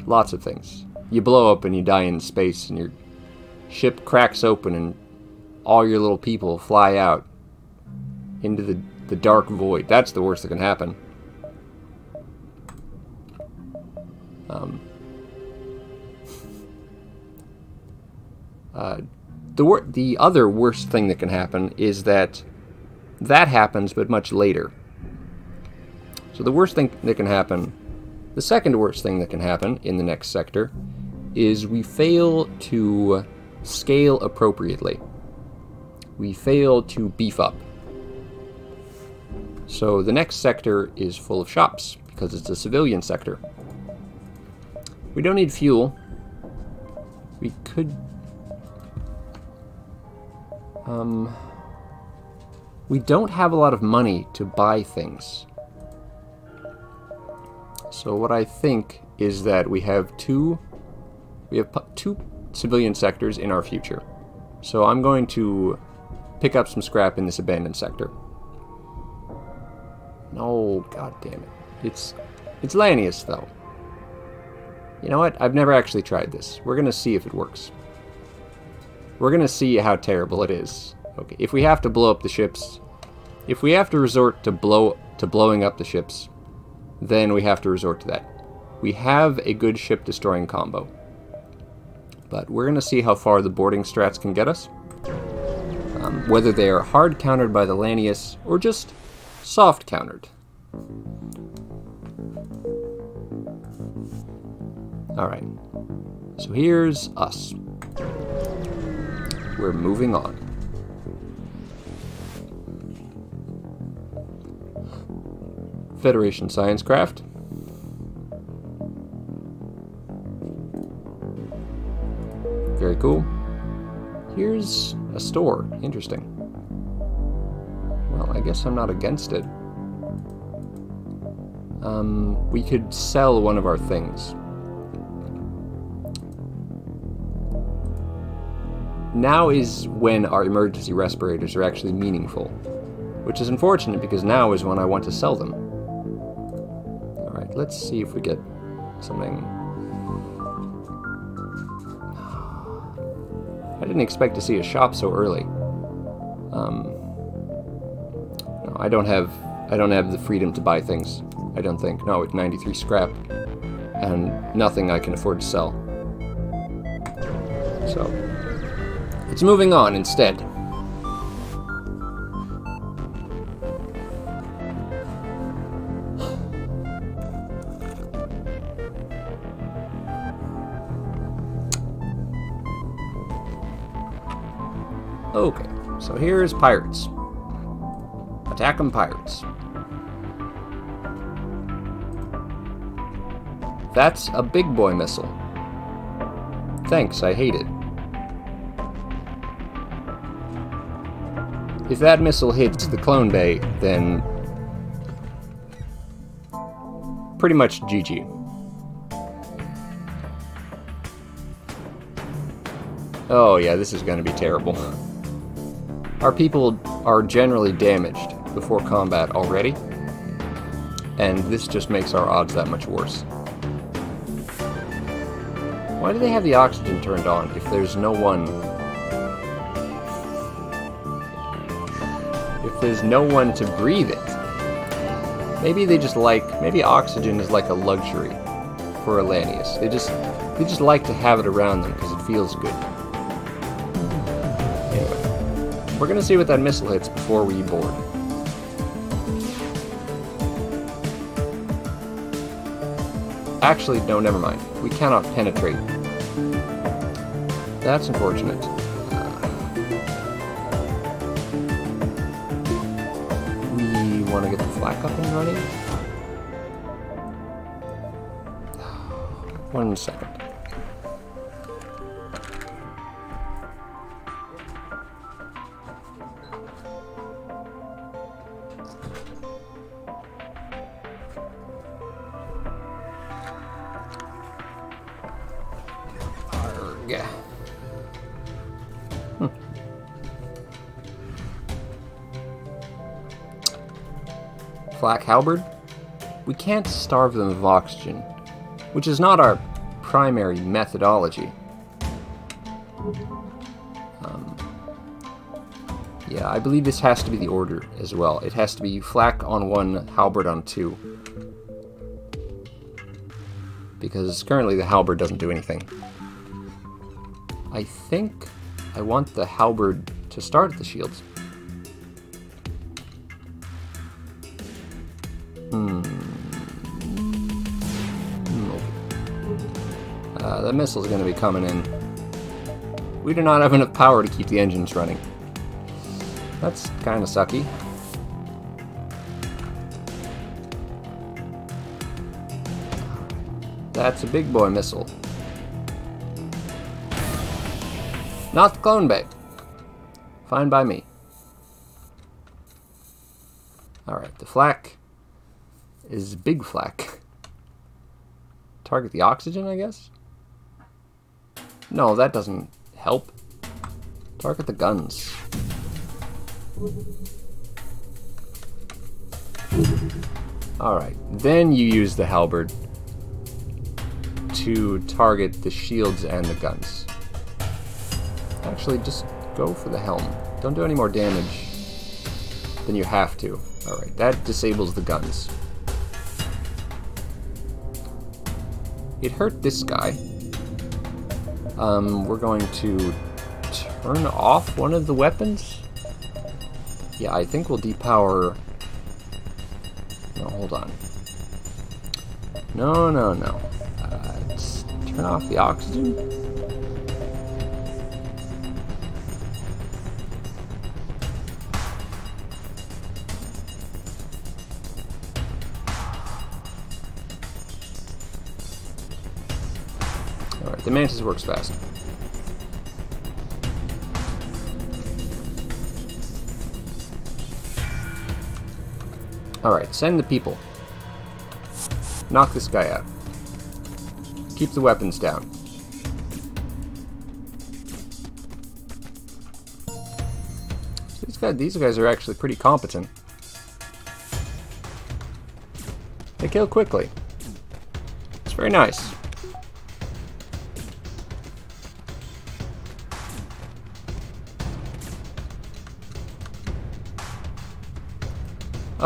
Lots of things. You blow up and you die in space, and your ship cracks open and all your little people fly out into the dark void. That's the worst that can happen. The other worst thing that can happen is that happens, but much later. So the worst thing that can happen, the second worst thing that can happen in the next sector, is we fail to scale appropriately. We fail to beef up. So the next sector is full of shops, because it's a civilian sector. We don't need fuel. We could... we don't have a lot of money to buy things. So what I think is that we have two civilian sectors in our future. So I'm going to pick up some scrap in this abandoned sector. No, god damn it. It's Lanius, though. You know what? I've never actually tried this. We're gonna see if it works. We're gonna see how terrible it is. Okay, if we have to blow up the ships, if we have to resort to blowing up the ships, then we have to resort to that. We have a good ship destroying combo. But we're gonna see how far the boarding strats can get us. Whether they are hard countered by the Lanius or just soft countered. Alright, so here's us. We're moving on. Federation Science Craft. Very cool. Here's a store. Interesting. Well, I guess I'm not against it. We could sell one of our things. Now is when our emergency respirators are actually meaningful, which is unfortunate because now is when I want to sell them. Alright, let's see if we get something. I didn't expect to see a shop so early. No, I don't have the freedom to buy things, I don't think. No, with 93 scrap and nothing I can afford to sell. So it's moving on instead. Okay, so here's pirates. Attack 'em, pirates. That's a big boy missile. Thanks, I hate it. If that missile hits the clone bay, then pretty much GG. Oh yeah, this is going to be terrible. Our people are generally damaged before combat already, and this just makes our odds that much worse. Why do they have the oxygen turned on if there's no one... if there's no one to breathe it? Maybe they just like... maybe oxygen is like a luxury for a Lanius. They just like to have it around them because it feels good. Anyway, we're gonna see what that missile hits before we board. Actually, no, never mind. We cannot penetrate. That's unfortunate. We want to get the flak up and running. 1 second. Yeah. Flak halberd? We can't starve them of oxygen, which is not our primary methodology. Yeah, I believe this has to be the order as well. It has to be flak on 1, halberd on 2. Because currently the halberd doesn't do anything. I think I want the halberd to start at the shields. The missile's going to be coming in. We do not have enough power to keep the engines running. That's kind of sucky. That's a big boy missile. Not the clone bay. Fine by me. Alright, the flak is big flak. Target the oxygen, I guess? No, that doesn't help. Target the guns. Alright, then you use the halberd to target the shields and the guns. Actually, just go for the helm. Don't do any more damage than you have to. Alright, that disables the guns. It hurt this guy. We're going to turn off one of the weapons. Yeah, I think we'll depower... No, hold on. No. Let's turn off the oxygen. Alright, the Mantis works fast. Alright, send the people. Knock this guy out. Keep the weapons down. These guys are actually pretty competent. They kill quickly. It's very nice.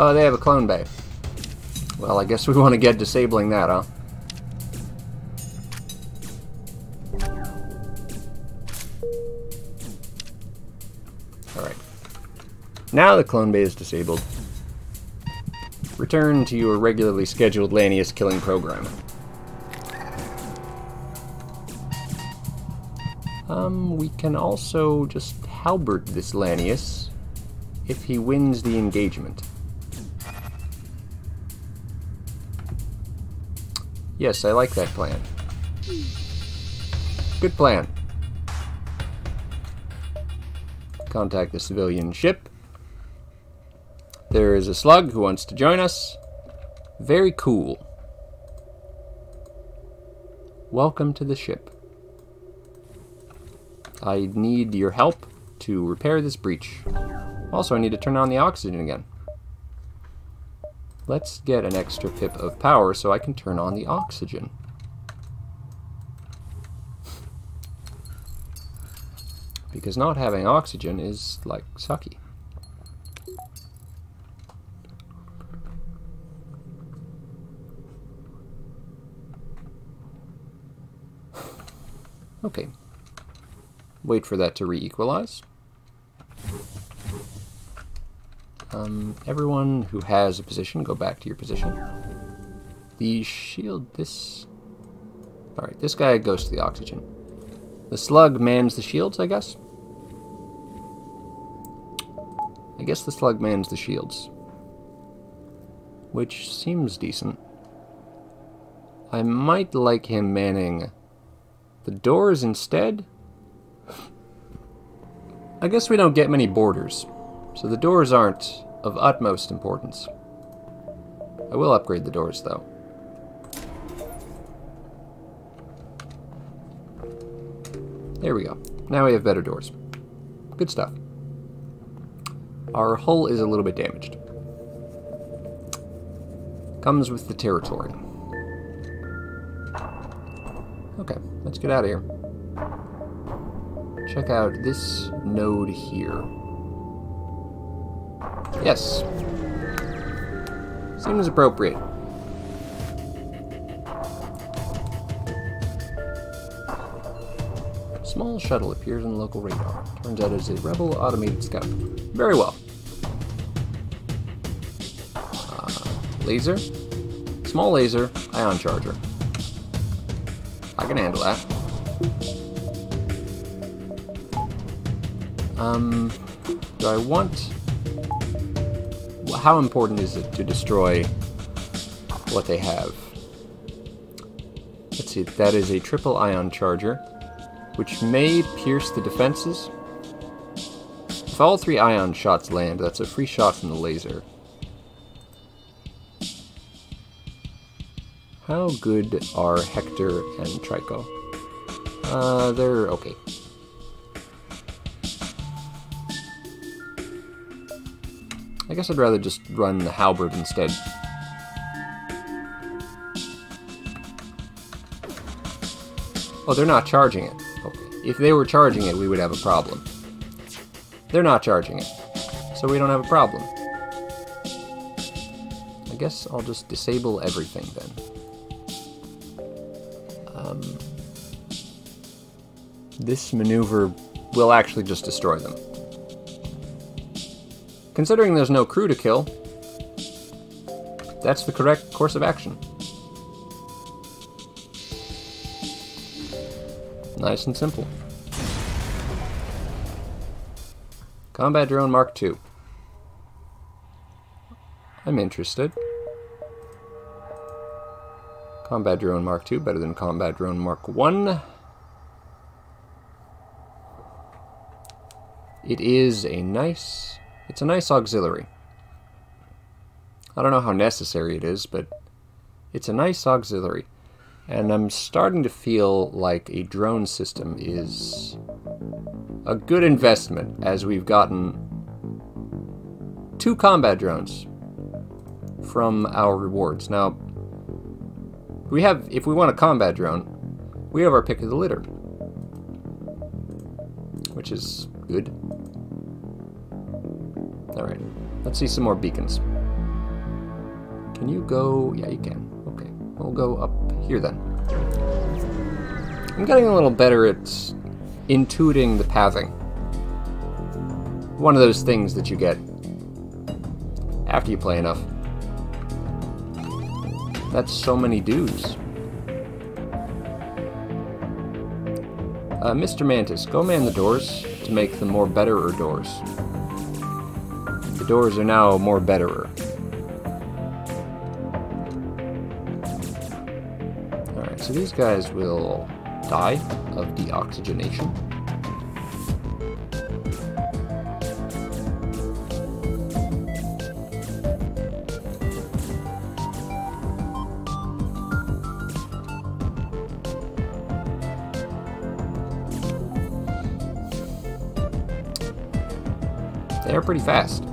Oh, they have a clone bay. Well, I guess we want to get disabling that, huh? Alright. Now the clone bay is disabled. Return to your regularly scheduled Lanius killing program. We can also just halberd this Lanius if he wins the engagement. Yes, I like that plan. Good plan. Contact the civilian ship. There is a slug who wants to join us. Very cool. Welcome to the ship. I need your help to repair this breach. Also, I need to turn on the oxygen again. Let's get an extra pip of power so I can turn on the oxygen. Because not having oxygen is, like, sucky. Okay. Wait for that to re-equalize. Everyone who has a position, go back to your position. The shield, this... Alright, this guy goes to the oxygen. The slug mans the shields, I guess? I guess the slug mans the shields. Which seems decent. I might like him manning the doors instead. I guess we don't get many borders, so the doors aren't of utmost importance. I will upgrade the doors, though. There we go. Now we have better doors. Good stuff. Our hull is a little bit damaged. Comes with the territory. Okay, let's get out of here. Check out this node here. Yes. Seems appropriate. Small shuttle appears on local radar. Turns out it's a rebel automated scout. Very well. Laser. Small laser. Ion charger. I can handle that. Do I want... How important is it to destroy what they have? Let's see, that is a triple ion charger, which may pierce the defenses. If all 3 ion shots land, that's a free shot from the laser. How good are Hector and Trico? They're okay. I guess I'd rather just run the halberd instead. Oh, they're not charging it. Okay. If they were charging it, we would have a problem. They're not charging it, so we don't have a problem. I guess I'll just disable everything then. This maneuver will actually just destroy them. Considering there's no crew to kill, that's the correct course of action. Nice and simple. Combat Drone Mark II. I'm interested. Combat Drone Mark II, better than Combat Drone Mark I. It is a nice... It's a nice auxiliary. I don't know how necessary it is, but it's a nice auxiliary. And I'm starting to feel like a drone system is a good investment, as we've gotten 2 combat drones from our rewards. Now, if we want a combat drone, we have our pick of the litter, which is good. Alright, let's see some more beacons. Can you go? Yeah, you can. Okay, we'll go up here then. I'm getting a little better at intuiting the pathing. One of those things that you get after you play enough. That's so many dudes. Mr. Mantis, go man the doors to make them more betterer doors. The doors are now more betterer. Alright, so these guys will die of deoxygenation. They're pretty fast.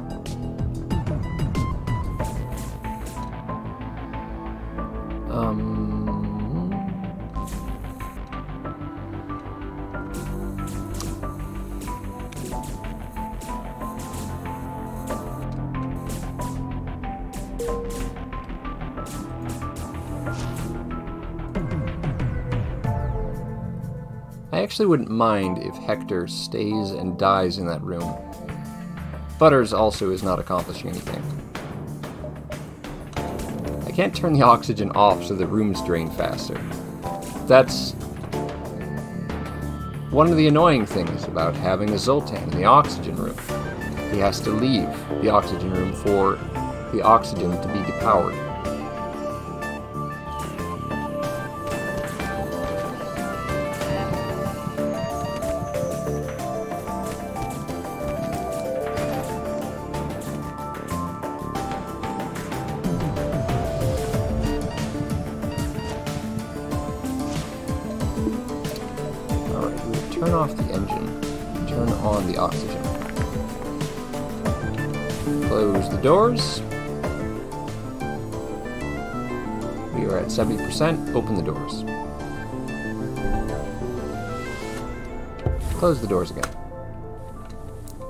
I actually wouldn't mind if Hector stays and dies in that room. Butters also is not accomplishing anything. I can't turn the oxygen off so the rooms drain faster. That's one of the annoying things about having a Zoltan in the oxygen room. He has to leave the oxygen room for the oxygen to be depowered. Turn off the engine, turn on the oxygen. Close the doors. We are at 70%, open the doors. Close the doors again.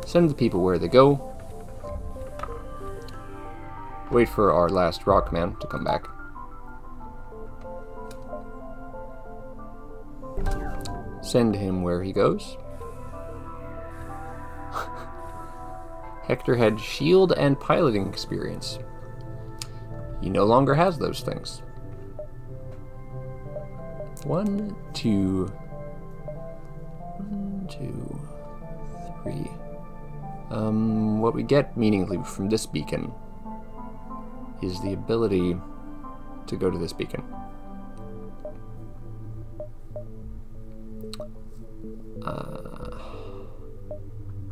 Send the people where they go. Wait for our last rock man to come back. Send him where he goes. Hector had shield and piloting experience. He no longer has those things. 1, 2, 3. What we get meaningfully from this beacon is the ability to go to this beacon.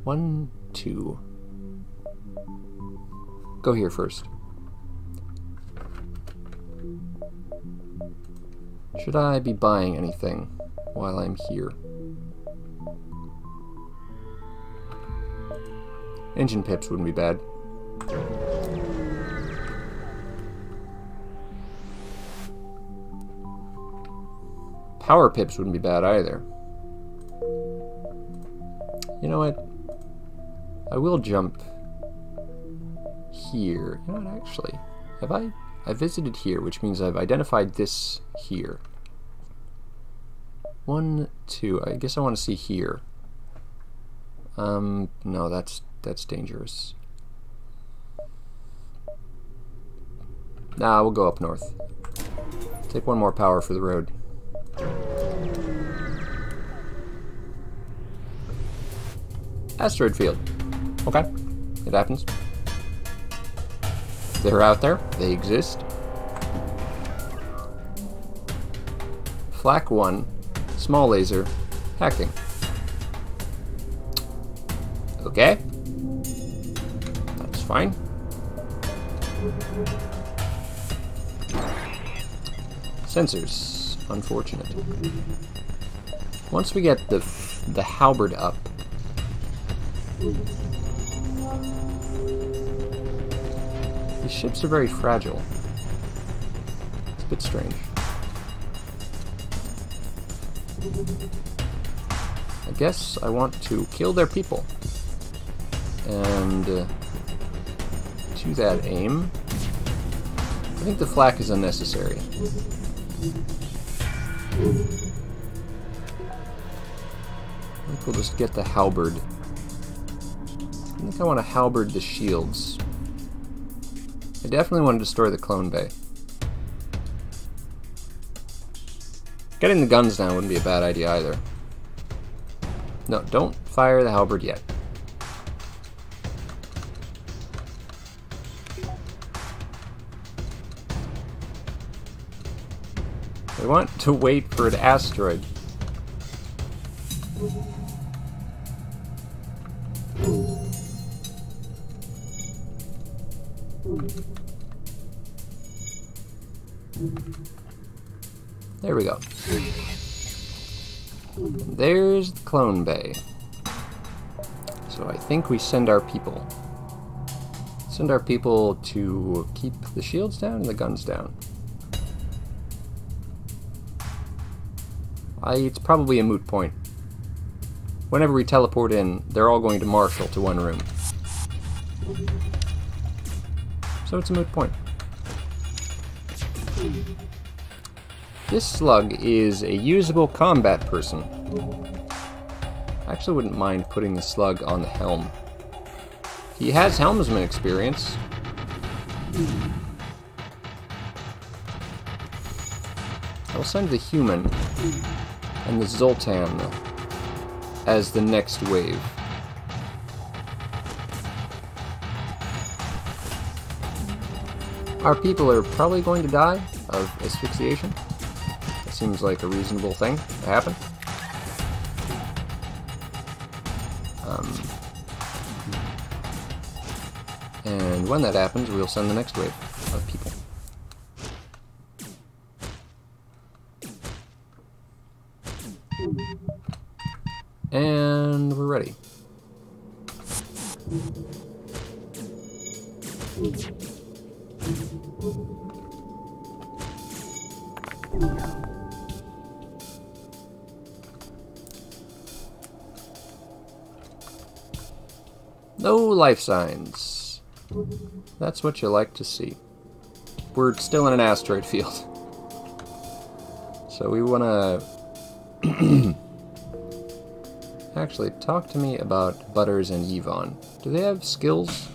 One, two. Go here first. Should I be buying anything while I'm here? Engine pips wouldn't be bad. Power pips wouldn't be bad either. You know what? I will jump here. You know what, actually? Have I visited here, which means I've identified this here. 1, 2. I guess I want to see here. No, that's dangerous. Nah, we'll go up north. Take one more power for the road. Asteroid field. Okay, it happens. They're out there. They exist. Flak 1, small laser, hacking. Okay. That's fine. Sensors. Unfortunate. Once we get the halberd up, these ships are very fragile. It's a bit strange. I guess I want to kill their people. And to that aim, I think the flak is unnecessary. I think we'll just get the halberd. I think I want to halberd the shields. I definitely want to destroy the clone bay. Getting the guns down wouldn't be a bad idea either. No, don't fire the halberd yet. I want to wait for an asteroid. There we go. There's the clone bay. So I think we send our people. Send our people to keep the shields down and the guns down. It's probably a moot point. Whenever we teleport in, they're all going to marshal to one room. So it's a moot point. This slug is a usable combat person. I actually wouldn't mind putting the slug on the helm. He has helmsman experience. I'll send the human and the Zoltan as the next wave. Our people are probably going to die of asphyxiation. That seems like a reasonable thing to happen. And when that happens, we'll send the next wave of people. And we're ready. No life signs. That's what you like to see. We're still in an asteroid field. So we want to... Actually, talk to me about Butters and Yvonne. Do they have skills?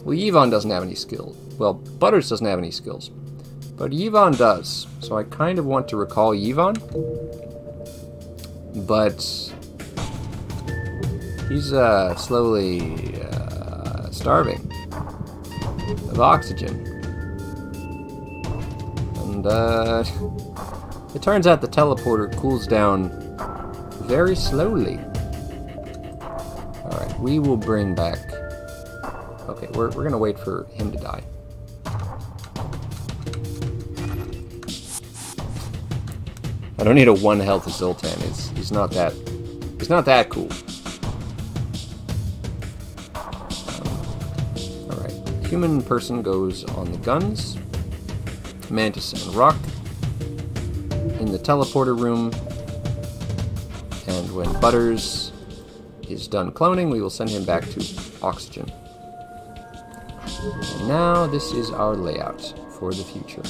Well, Yvonne doesn't have any skills. Well, Butters doesn't have any skills. But Yvonne does. So I kind of want to recall Yvonne. But... he's slowly starving of oxygen. And it turns out the teleporter cools down very slowly. Alright, we will bring back... Okay, we're gonna wait for him to die. I don't need a 1 health Zoltan. He's not that cool. Alright, human person goes on the guns. Mantis and Rock in the teleporter room. And when Butters is done cloning, we will send him back to oxygen. And now this is our layout for the future.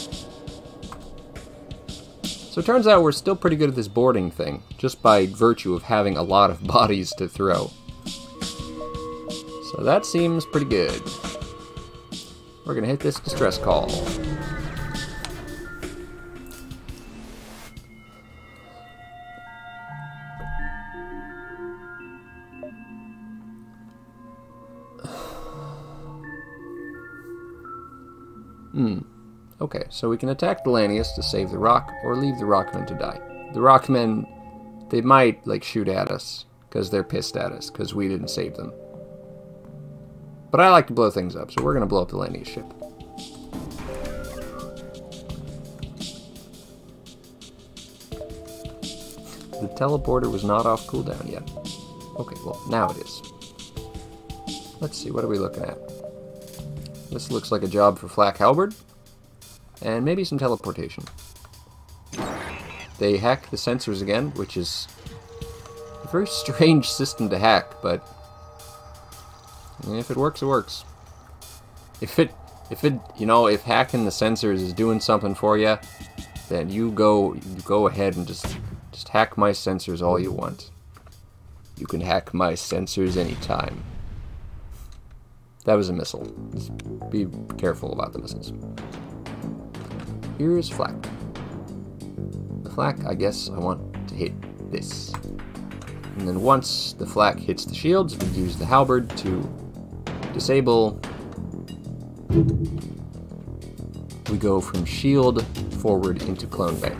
So it turns out we're still pretty good at this boarding thing, just by virtue of having a lot of bodies to throw. So that seems pretty good. We're gonna hit this distress call. Okay, so we can attack the Lanius to save the Rock, or leave the Rockmen to die. The Rockmen, they might, like, shoot at us, because they're pissed at us, because we didn't save them. But I like to blow things up, so we're going to blow up the Lanius ship. The teleporter was not off cooldown yet. Okay, well, now it is. Let's see, what are we looking at? This looks like a job for Flak Halberd. And maybe some teleportation. They hack the sensors again, which is a very strange system to hack, but if it works, it works. If hacking the sensors is doing something for you, then you go ahead and just hack my sensors all you want. You can hack my sensors anytime. That was a missile. Just be careful about the missiles. Here's Flak. The Flak, I guess I want to hit this. And then once the Flak hits the shields, we use the halberd to disable. We go from shield forward into clone bay.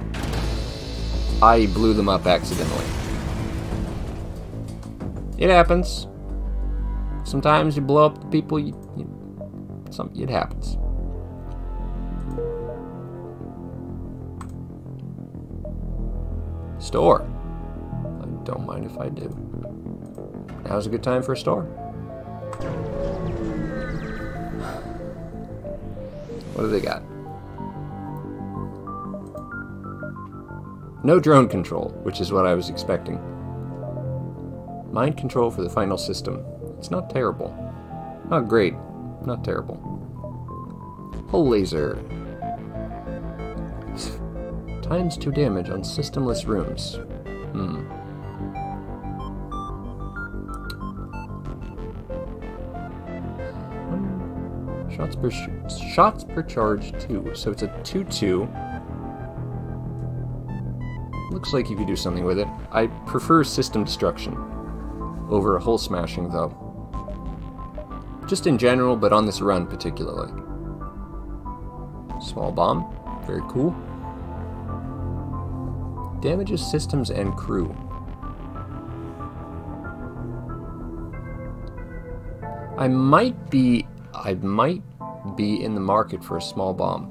I blew them up accidentally. It happens. Sometimes you blow up the people, it happens. Store. I don't mind if I do. Now's a good time for a store. What do they got? No drone control, which is what I was expecting. Mind control for the final system. It's not terrible. Not great. Not terrible. Hull laser. Times 2 damage on systemless rooms. Shots per charge 2. So it's a 2-2. Looks like you could do something with it. I prefer system destruction over hull smashing, though. Just in general, but on this run particularly. Small bomb. Very cool. Damages systems and crew. I might be in the market for a small bomb.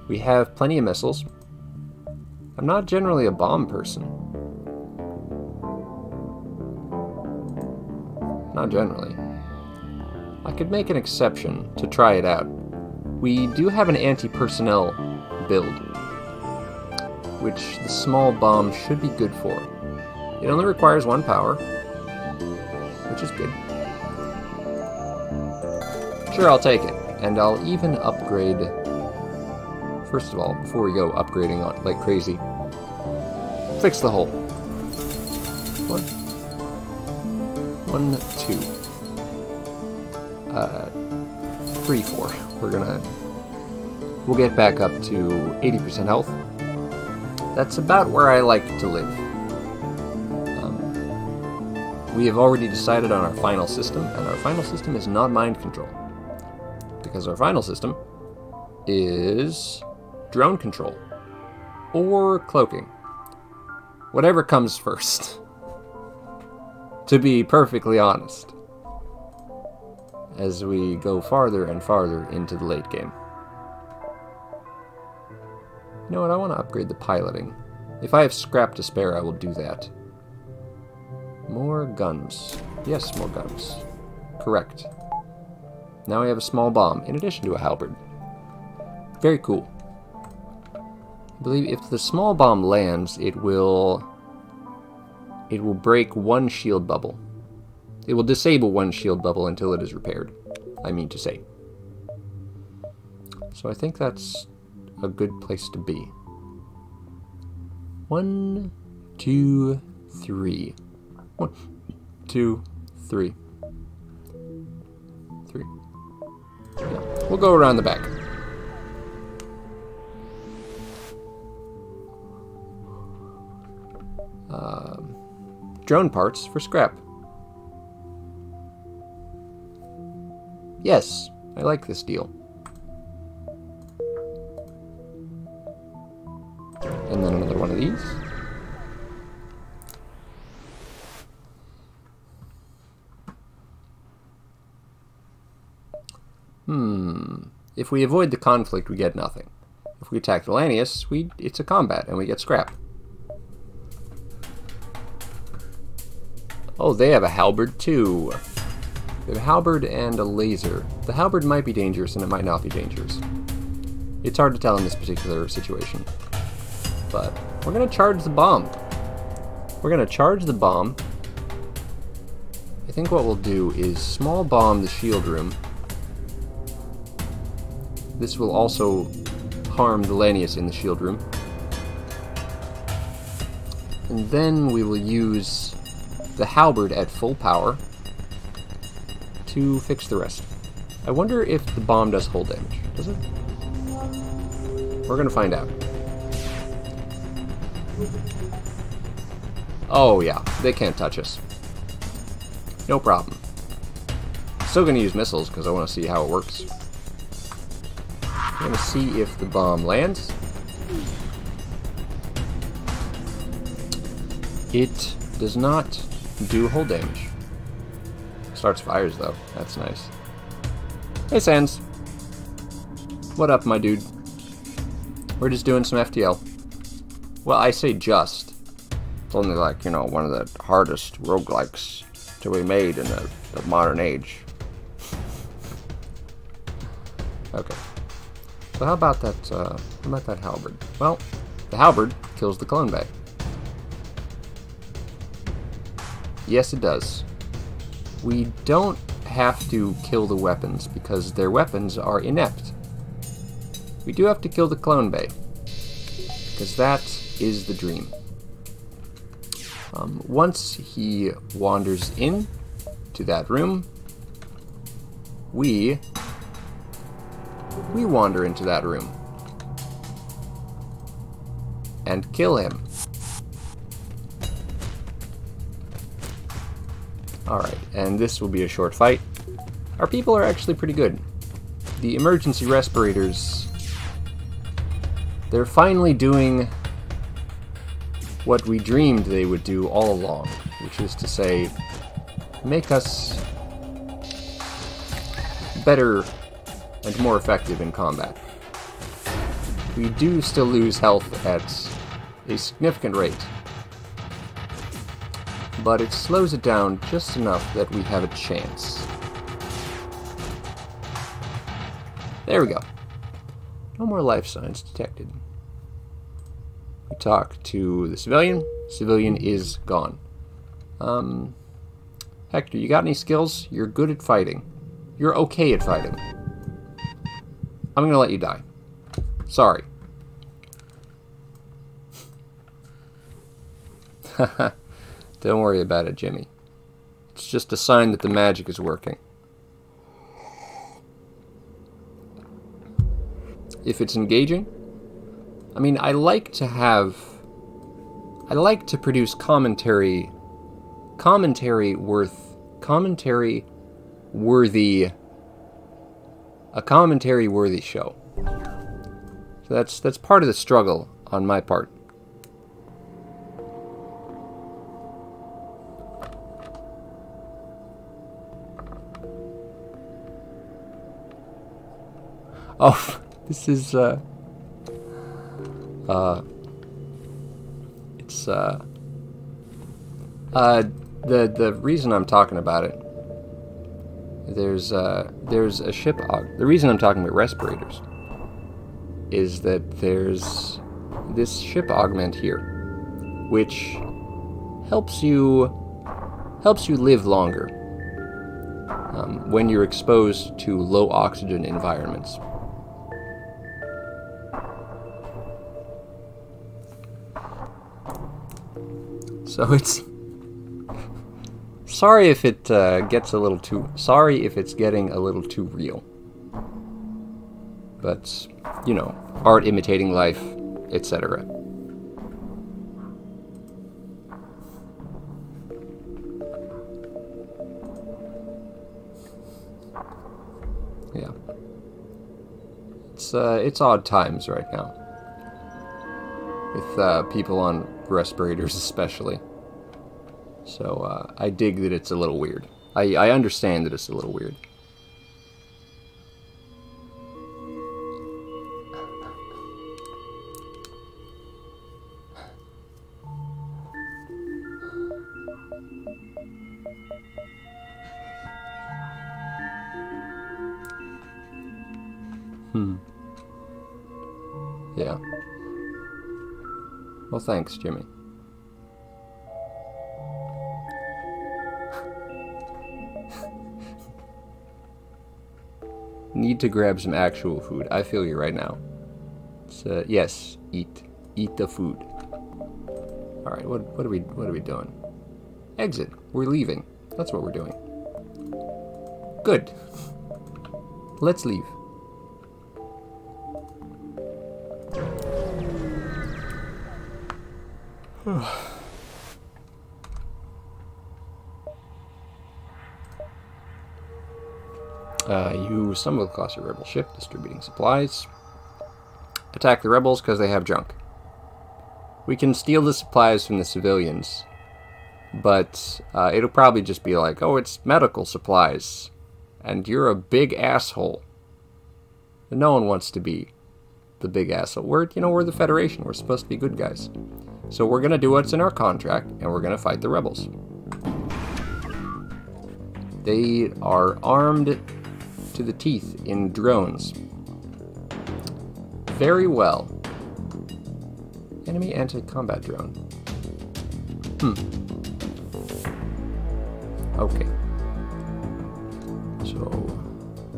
We have plenty of missiles. I'm not generally a bomb person. Not generally. I could make an exception to try it out. We do have an anti-personnel build, which the small bomb should be good for. It only requires 1 power, is good. Sure, I'll take it. And I'll even upgrade... First of all, before we go upgrading on like crazy, fix the hole. 1, 2, 3, 4. We'll get back up to 80% health. That's about where I like to live. We have already decided on our final system, and our final system is not mind control. Because our final system is drone control. Or cloaking. Whatever comes first. To be perfectly honest. As we go farther and farther into the late game. You know what, I want to upgrade the piloting. If I have scrap to spare, I will do that. More guns. Yes, more guns. Correct. Now we have a small bomb, in addition to a halberd. Very cool. I believe if the small bomb lands, it will break one shield bubble. It will disable one shield bubble until it is repaired, I mean to say. So I think that's a good place to be. 1, 2, 3. 1, 2, 3. 3. Yeah. We'll go around the back. Drone parts for scrap. Yes, I like this deal. And then another one of these. If we avoid the conflict, we get nothing. If we attack Valanius, it's a combat, and we get scrap. Oh, they have a halberd too. They have a halberd and a laser. The halberd might be dangerous, and it might not be dangerous. It's hard to tell in this particular situation. But we're going to charge the bomb. We're going to charge the bomb. I think what we'll do is small bomb the shield room. This will also harm the Lanius in the shield room. And then we will use the halberd at full power to fix the rest. I wonder if the bomb does hull damage. Does it? We're going to find out. Oh yeah, they can't touch us. No problem. Still going to use missiles because I want to see how it works. I'm going to see if the bomb lands. It does not do hull damage. Starts fires though. That's nice. Hey Sans. What up, my dude? We're just doing some FTL. Well, I say just. It's only like, you know, one of the hardest roguelikes to be made in the modern age. Okay. So how about that halberd? Well, the halberd kills the clone bay. Yes, it does. We don't have to kill the weapons because their weapons are inept. We do have to kill the clone bay because that is the dream. Once he wanders in to that room, we wander into that room and kill him. Alright, and this will be a short fight. Our people are actually pretty good. The emergency respirators, they're finally doing what we dreamed they would do all along, which is to say, make us better and more effective in combat. We do still lose health at a significant rate, but it slows it down just enough that we have a chance. There we go. No more life signs detected. We talk to the civilian. Civilian is gone. Hector, you got any skills? You're good at fighting. You're okay at fighting. I'm gonna let you die. Sorry. Don't worry about it, Jimmy. It's just a sign that the magic is working. If it's engaging, I mean, I like to produce commentary worthy show. So that's part of the struggle on my part. Oh, this is the reason I'm talking about it. There's a ship the reason I'm talking about respirators is that there's this ship augment here, which helps you live longer when you're exposed to low oxygen environments. So it's sorry if it sorry if it's getting a little too real. But, you know, art imitating life, etc. Yeah. It's odd times right now. With people on respirators especially. So I dig that it's a little weird. I understand that it's a little weird. Yeah. Well, thanks, Jimmy. Need to grab some actual food. I feel you right now. So, yes, eat the food. All right, what are we doing? Exit. We're leaving. That's what we're doing. Good. Let's leave. You stumble across a rebel ship distributing supplies. Attack the rebels because they have junk. We can steal the supplies from the civilians, but it'll probably just be like, oh, it's medical supplies, and you're a big asshole. And no one wants to be the big asshole. We're the Federation. We're supposed to be good guys. So we're gonna do what's in our contract, and we're gonna fight the rebels. They are armed to the teeth in drones. Very well. Enemy anti-combat drone. Okay. So,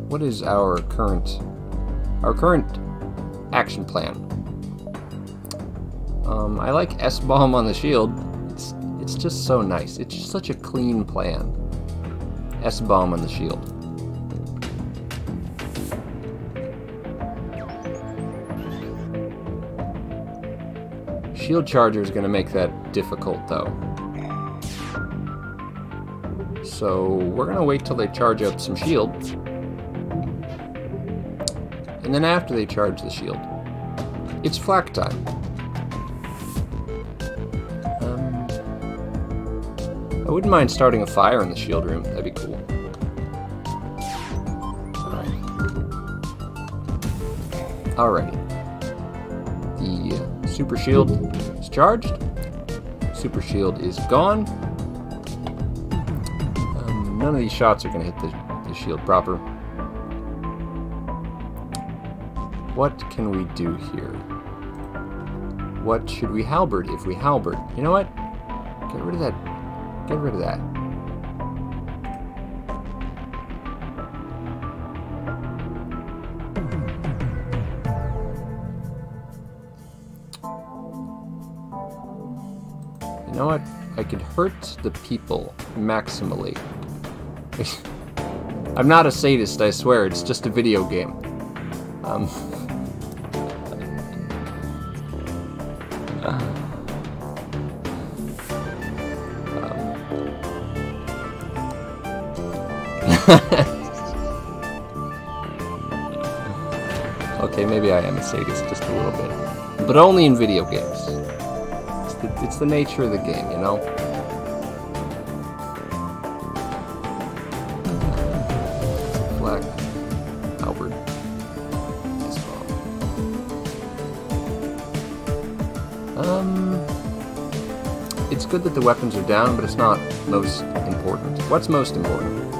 what is our current action plan? I like S-bomb on the shield. It's just so nice. It's just such a clean plan. S-bomb on the shield. Shield charger is going to make that difficult, though. So we're going to wait till they charge up some shield. And then after they charge the shield, it's flak time. I wouldn't mind starting a fire in the shield room. That'd be cool. Alrighty. The super shield is charged. Super shield is gone. None of these shots are going to hit the shield proper. What can we do here? What should we halberd if we halberd? You know what? Get rid of that. Get rid of that. You know what? I could hurt the people maximally. I'm not a sadist, I swear. It's just a video game. Okay, maybe I am a sadist just a little bit. But only in video games. It's the nature of the game, you know? Flag. Albert. It's good that the weapons are down, but it's not most important. What's most important?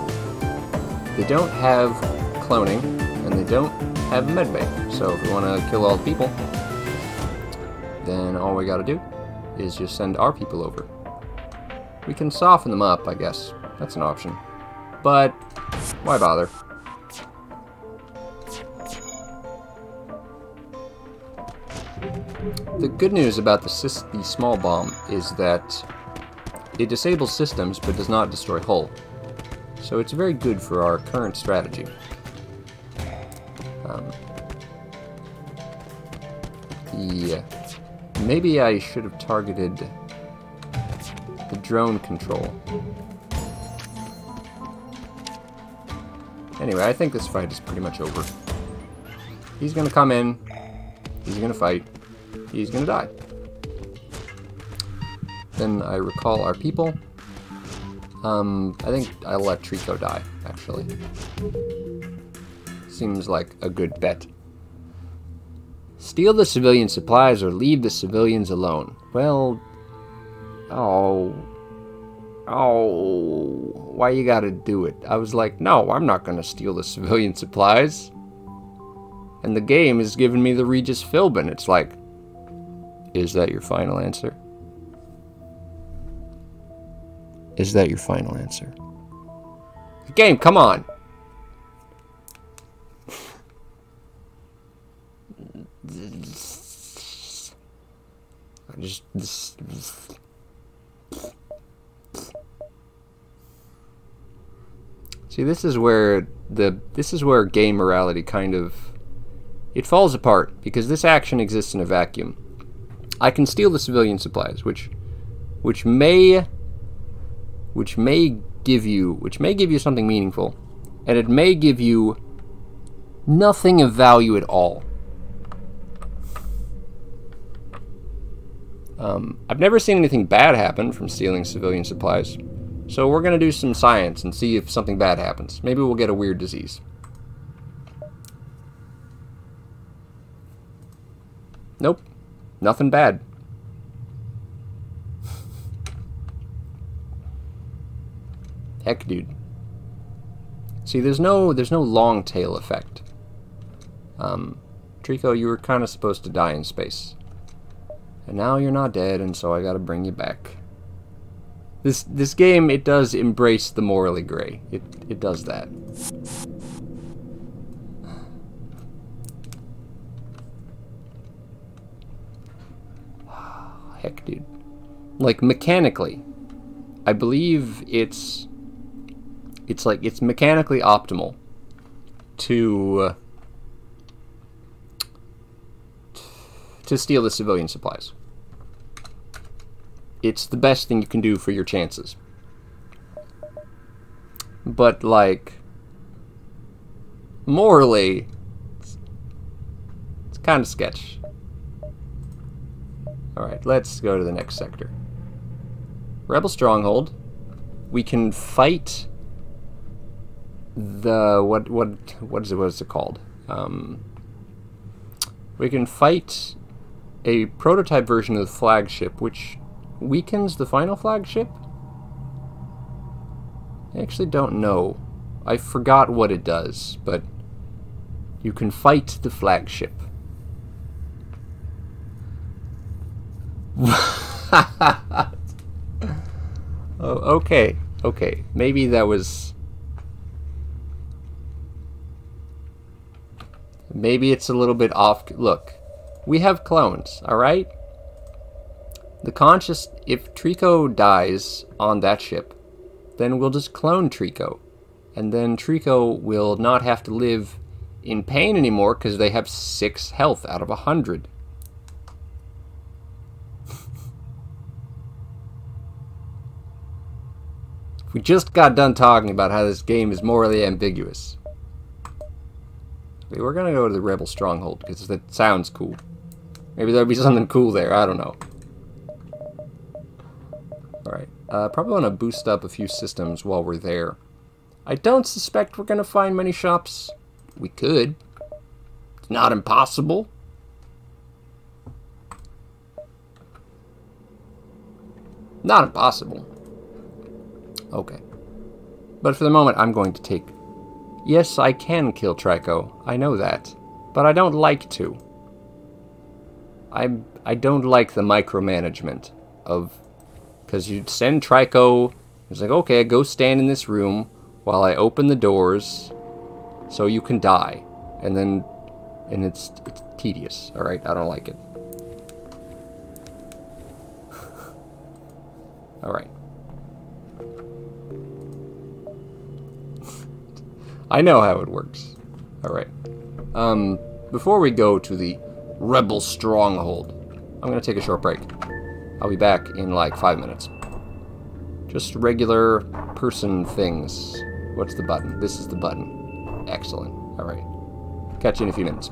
They don't have cloning, and they don't have medbay. So if we want to kill all the people, then all we gotta do is just send our people over. We can soften them up, I guess. That's an option. But why bother? The good news about the small bomb is that it disables systems but does not destroy hull. So it's very good for our current strategy. Maybe I should have targeted the drone control. Anyway, I think this fight is pretty much over. He's gonna come in, he's gonna fight, he's gonna die. Then I recall our people. I think I'll let Trico die, actually. Seems like a good bet. Steal the civilian supplies or leave the civilians alone. Well, why you gotta do it? I was like, no, I'm not gonna steal the civilian supplies. And the game is giving me the Regis Philbin. It's like, is that your final answer? Is that your final answer? The game, come on! See, this is where game morality kind of it falls apart, because this action exists in a vacuum. I can steal the civilian supplies, which may give you something meaningful, and it may give you nothing of value at all. I've never seen anything bad happen from stealing civilian supplies, so we're gonna do some science and see if something bad happens. Maybe we'll get a weird disease. Nope, nothing bad. Heck, dude. See, there's no long tail effect. Trico, you were kind of supposed to die in space. And now you're not dead, and so I gotta bring you back. This game, it does embrace the morally gray. It does that. Heck, dude. Like, mechanically, I believe it's mechanically optimal to steal the civilian supplies. It's the best thing you can do for your chances. But, like, morally, it's kind of sketch. Alright, let's go to the next sector. Rebel Stronghold. We can fight the... what is it called? We can fight a prototype version of the flagship, which weakens the final flagship? I actually don't know. I forgot what it does, but you can fight the flagship. Oh, okay. Okay. Maybe that was... Maybe it's a little bit off. Look, we have clones, alright? The conscious... If Trico dies on that ship, then we'll just clone Trico. And then Trico will not have to live in pain anymore because they have 6 health out of 100. We just got done talking about how this game is morally ambiguous. Okay, we're gonna go to the Rebel Stronghold because that sounds cool. Maybe there'll be something cool there, I don't know. Alright, probably want to boost up a few systems while we're there. I don't suspect we're gonna find many shops. We could. It's not impossible. Not impossible. Okay. But for the moment, I'm going to take... Yes, I can kill Trico. I know that. But I don't like to. I don't like the micromanagement of... Because you send Trico... It's like, okay, go stand in this room while I open the doors so you can die. And then... And it's tedious, alright? I don't like it. Alright. I know how it works. Alright. Before we go to the Rebel Stronghold, I'm gonna take a short break. I'll be back in like 5 minutes. Just regular person things. What's the button? This is the button. Excellent. Alright. Catch you in a few minutes.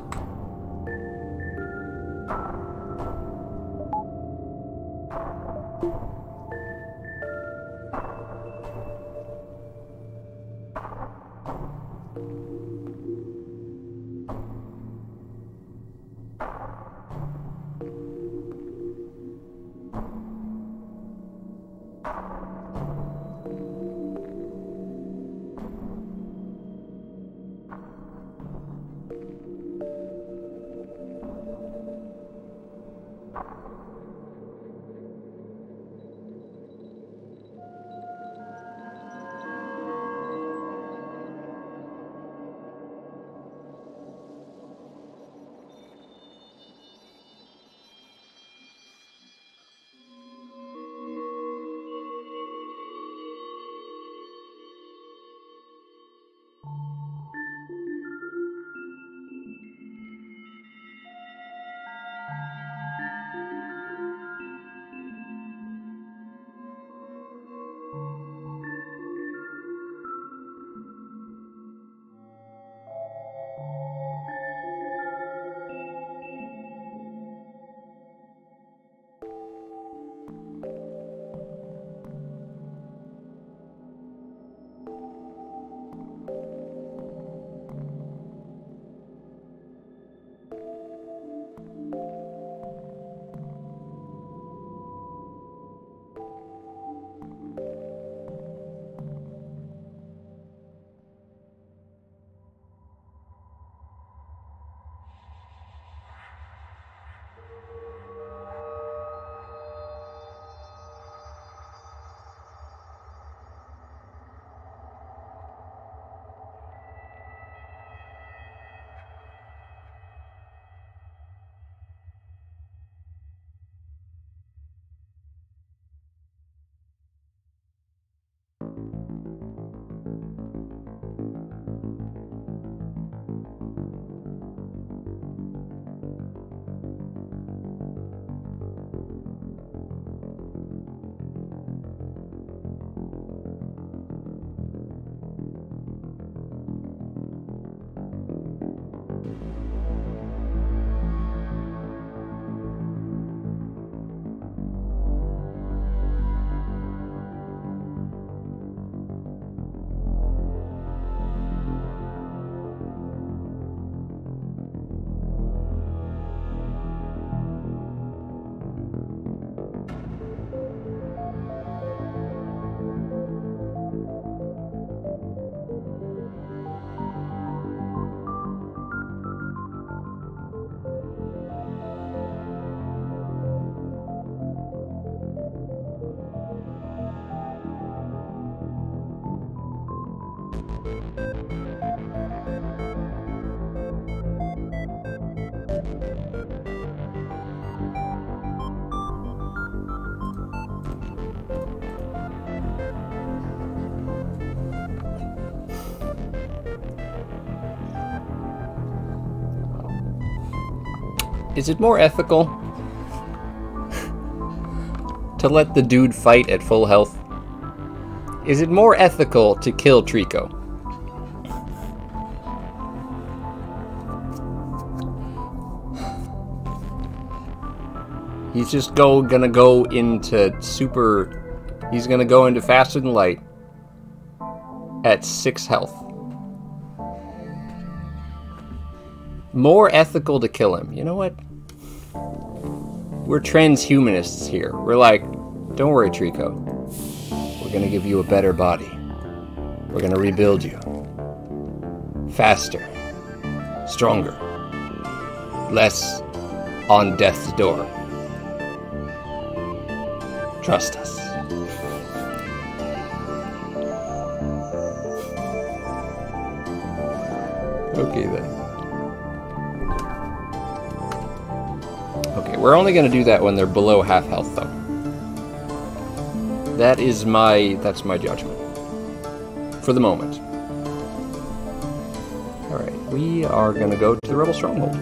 Is it more ethical to let the dude fight at full health? Is it more ethical to kill Trico? He's just gonna go into super... He's gonna go into faster than light at 6 health. More ethical to kill him. You know what? We're transhumanists here. We're like, don't worry, Trico. We're gonna give you a better body. We're gonna rebuild you. Faster. Stronger. Less on death's door. Trust us. Okay then. Okay, we're only gonna do that when they're below half health though. That's my judgment. For the moment. Alright, we are gonna go to the Rebel Stronghold.